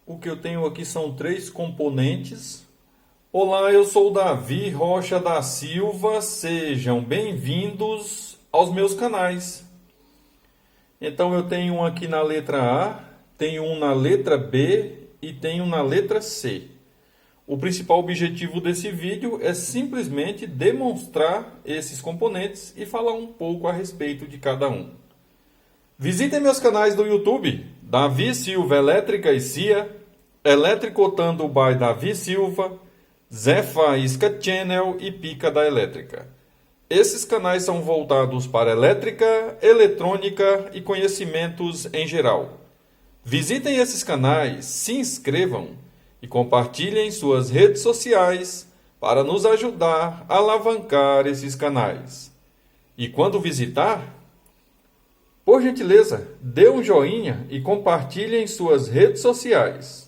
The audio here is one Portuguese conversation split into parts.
O que eu tenho aqui são 3 componentes. Olá, eu sou o Davi Rocha da Silva, sejam bem-vindos aos meus canais. Então eu tenho um aqui na letra A, tenho um na letra B e tenho um na letra C. O principal objetivo desse vídeo é simplesmente demonstrar esses componentes e falar um pouco a respeito de cada um. Visitem meus canais do YouTube, Davi Silva Elétrica e CIA, Eletricotando by Davi Silva, Zé Faísca Channel e Pica da Elétrica. Esses canais são voltados para elétrica, eletrônica e conhecimentos em geral. Visitem esses canais, se inscrevam e compartilhem suas redes sociais para nos ajudar a alavancar esses canais. E quando visitar, por gentileza, dê um joinha e compartilhe em suas redes sociais.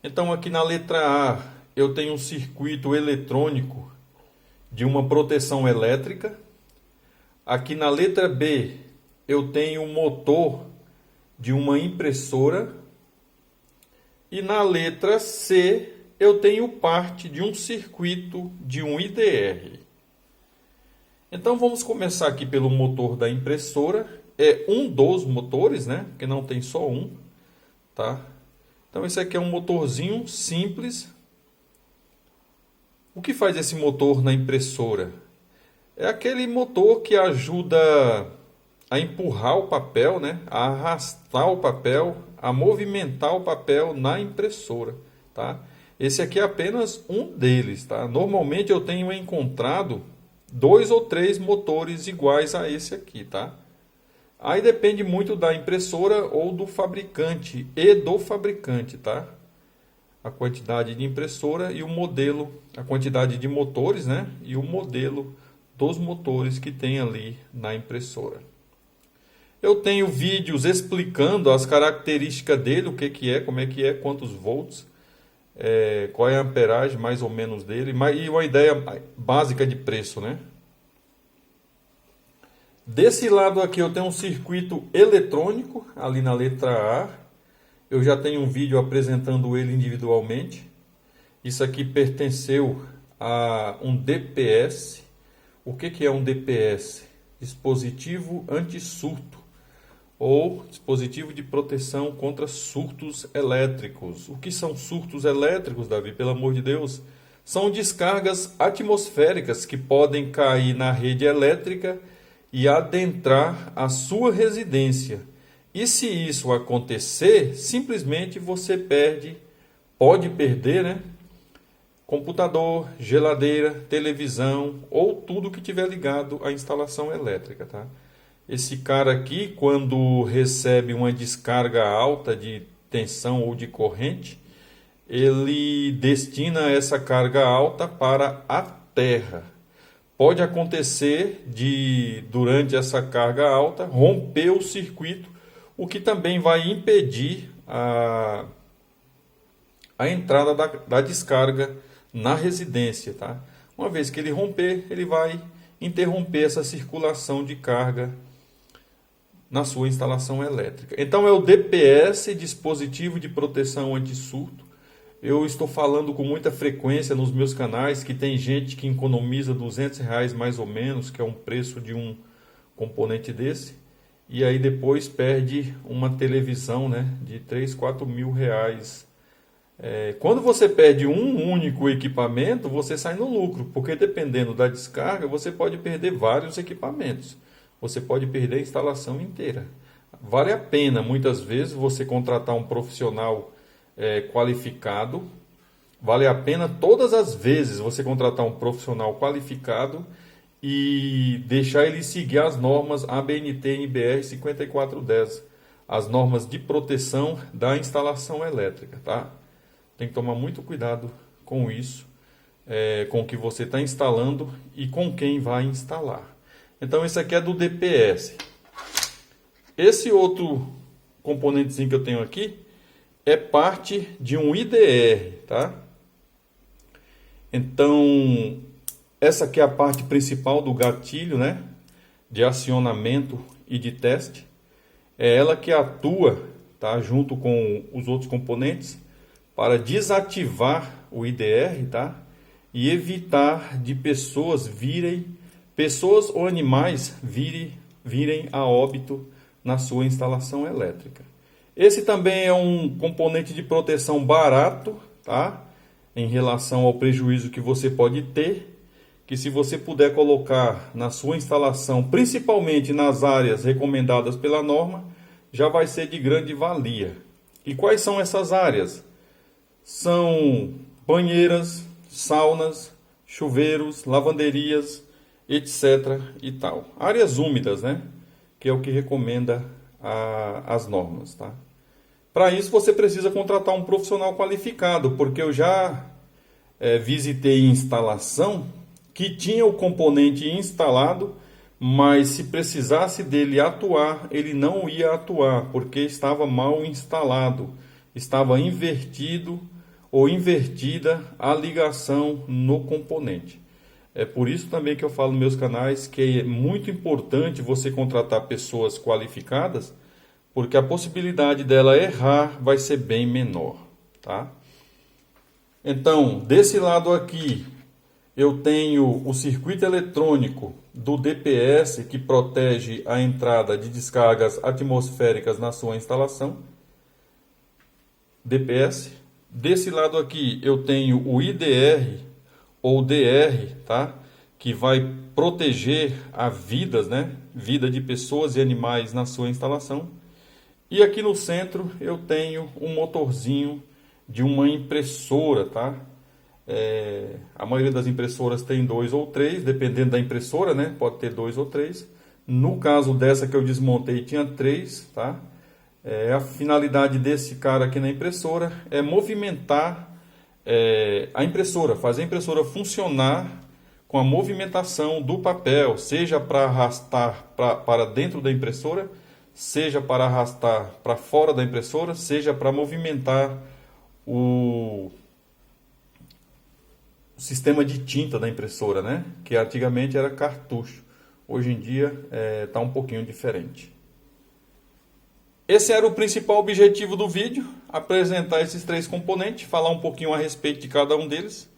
Então aqui na letra A eu tenho um circuito eletrônico de uma proteção elétrica. Aqui na letra B eu tenho um motor de uma impressora. E na letra C eu tenho parte de um circuito de um IDR. Então vamos começar aqui pelo motor da impressora. É um dos motores, né? Porque não tem só um, tá? Então esse aqui é um motorzinho simples. O que faz esse motor na impressora? É aquele motor que ajuda a empurrar o papel, né? A arrastar o papel, a movimentar o papel na impressora, tá? Esse aqui é apenas um deles, tá? Normalmente eu tenho encontrado 2 ou 3 motores iguais a esse aqui, tá? Aí depende muito da impressora ou do fabricante tá? A quantidade de impressora e o modelo, a quantidade de motores, né? E o modelo dos motores que tem ali na impressora. Eu tenho vídeos explicando as características dele, o que é, como é que é, quantos volts, qual é a amperagem mais ou menos dele, e uma ideia básica de preço, né? Desse lado aqui eu tenho um circuito eletrônico, ali na letra A. Eu já tenho um vídeo apresentando ele individualmente. Isso aqui pertenceu a um DPS. O que é um DPS? Dispositivo anti-surto, ou dispositivo de proteção contra surtos elétricos. O que são surtos elétricos, Davi? Pelo amor de Deus. São descargas atmosféricas que podem cair na rede elétrica e adentrar a sua residência. E se isso acontecer, simplesmente você pode perder, né? Computador, geladeira, televisão ou tudo que tiver ligado à instalação elétrica, tá? Esse cara aqui, quando recebe uma descarga alta de tensão ou de corrente, ele destina essa carga alta para a terra. Pode acontecer durante essa carga alta, romper o circuito, o que também vai impedir a entrada da descarga na residência, tá? Uma vez que ele romper, ele vai interromper essa circulação de carga na sua instalação elétrica. Então é o DPS, dispositivo de proteção anti-surto. Eu estou falando com muita frequência nos meus canais que tem gente que economiza R$ 200 mais ou menos, que é um preço de um componente desse, e aí depois perde uma televisão, né, de 3, 4 mil reais. Quando você perde um único equipamento, você sai no lucro, porque dependendo da descarga, você pode perder vários equipamentos. Você pode perder a instalação inteira. Vale a pena, muitas vezes, você contratar um profissional qualificado. Vale a pena todas as vezes você contratar um profissional qualificado e deixar ele seguir as normas ABNT NBR 5410, as normas de proteção da instalação elétrica, tá? Tem que tomar muito cuidado com isso, com o que você está instalando e com quem vai instalar. Então esse aqui é do DPS. Esse outro componentezinho que eu tenho aqui é parte de um IDR, tá? Então, essa aqui é a parte principal do gatilho, né? De acionamento e de teste. é ela que atua, tá, junto com os outros componentes para desativar o IDR, tá, e evitar de pessoas ou animais virem a óbito na sua instalação elétrica. Esse também é um componente de proteção barato, tá, em relação ao prejuízo que você pode ter, que se você puder colocar na sua instalação, principalmente nas áreas recomendadas pela norma, já vai ser de grande valia. E quais são essas áreas? São banheiras, saunas, chuveiros, lavanderias, etc. e tal. Áreas úmidas, né? Que é o que recomenda as normas, tá? Para isso você precisa contratar um profissional qualificado, porque eu já visitei instalação que tinha o componente instalado, mas se precisasse dele atuar, ele não ia atuar, porque estava mal instalado, estava invertido ou invertida a ligação no componente. É por isso também que eu falo nos meus canais que é muito importante você contratar pessoas qualificadas, porque a possibilidade dela errar vai ser bem menor, tá? Então, desse lado aqui, eu tenho o circuito eletrônico do DPS, que protege a entrada de descargas atmosféricas na sua instalação. DPS. Desse lado aqui, eu tenho o IDR ou DR, tá? Que vai proteger a vidas, né? Vida de pessoas e animais na sua instalação. E aqui no centro, eu tenho um motorzinho de uma impressora, tá? A maioria das impressoras tem 2 ou 3, dependendo da impressora, né? Pode ter 2 ou 3. No caso dessa que eu desmontei, tinha 3, tá? A finalidade desse cara aqui na impressora é movimentar a impressora, fazer a impressora funcionar com a movimentação do papel, seja para arrastar para dentro da impressora, seja para arrastar para fora da impressora, seja para movimentar o sistema de tinta da impressora, né? Que antigamente era cartucho. Hoje em dia está um pouquinho diferente. Esse era o principal objetivo do vídeo, apresentar esses 3 componentes, falar um pouquinho a respeito de cada um deles.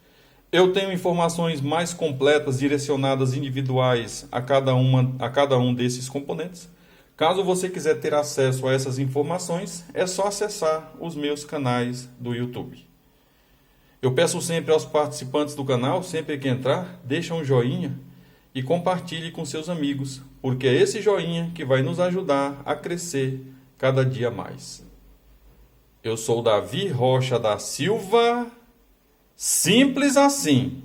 Eu tenho informações mais completas, direcionadas individuais a cada um desses componentes. Caso você quiser ter acesso a essas informações, é só acessar os meus canais do YouTube. Eu peço sempre aos participantes do canal, sempre que entrar, deixa um joinha e compartilhe com seus amigos, porque é esse joinha que vai nos ajudar a crescer cada dia mais. Eu sou Davi Rocha da Silva, simples assim.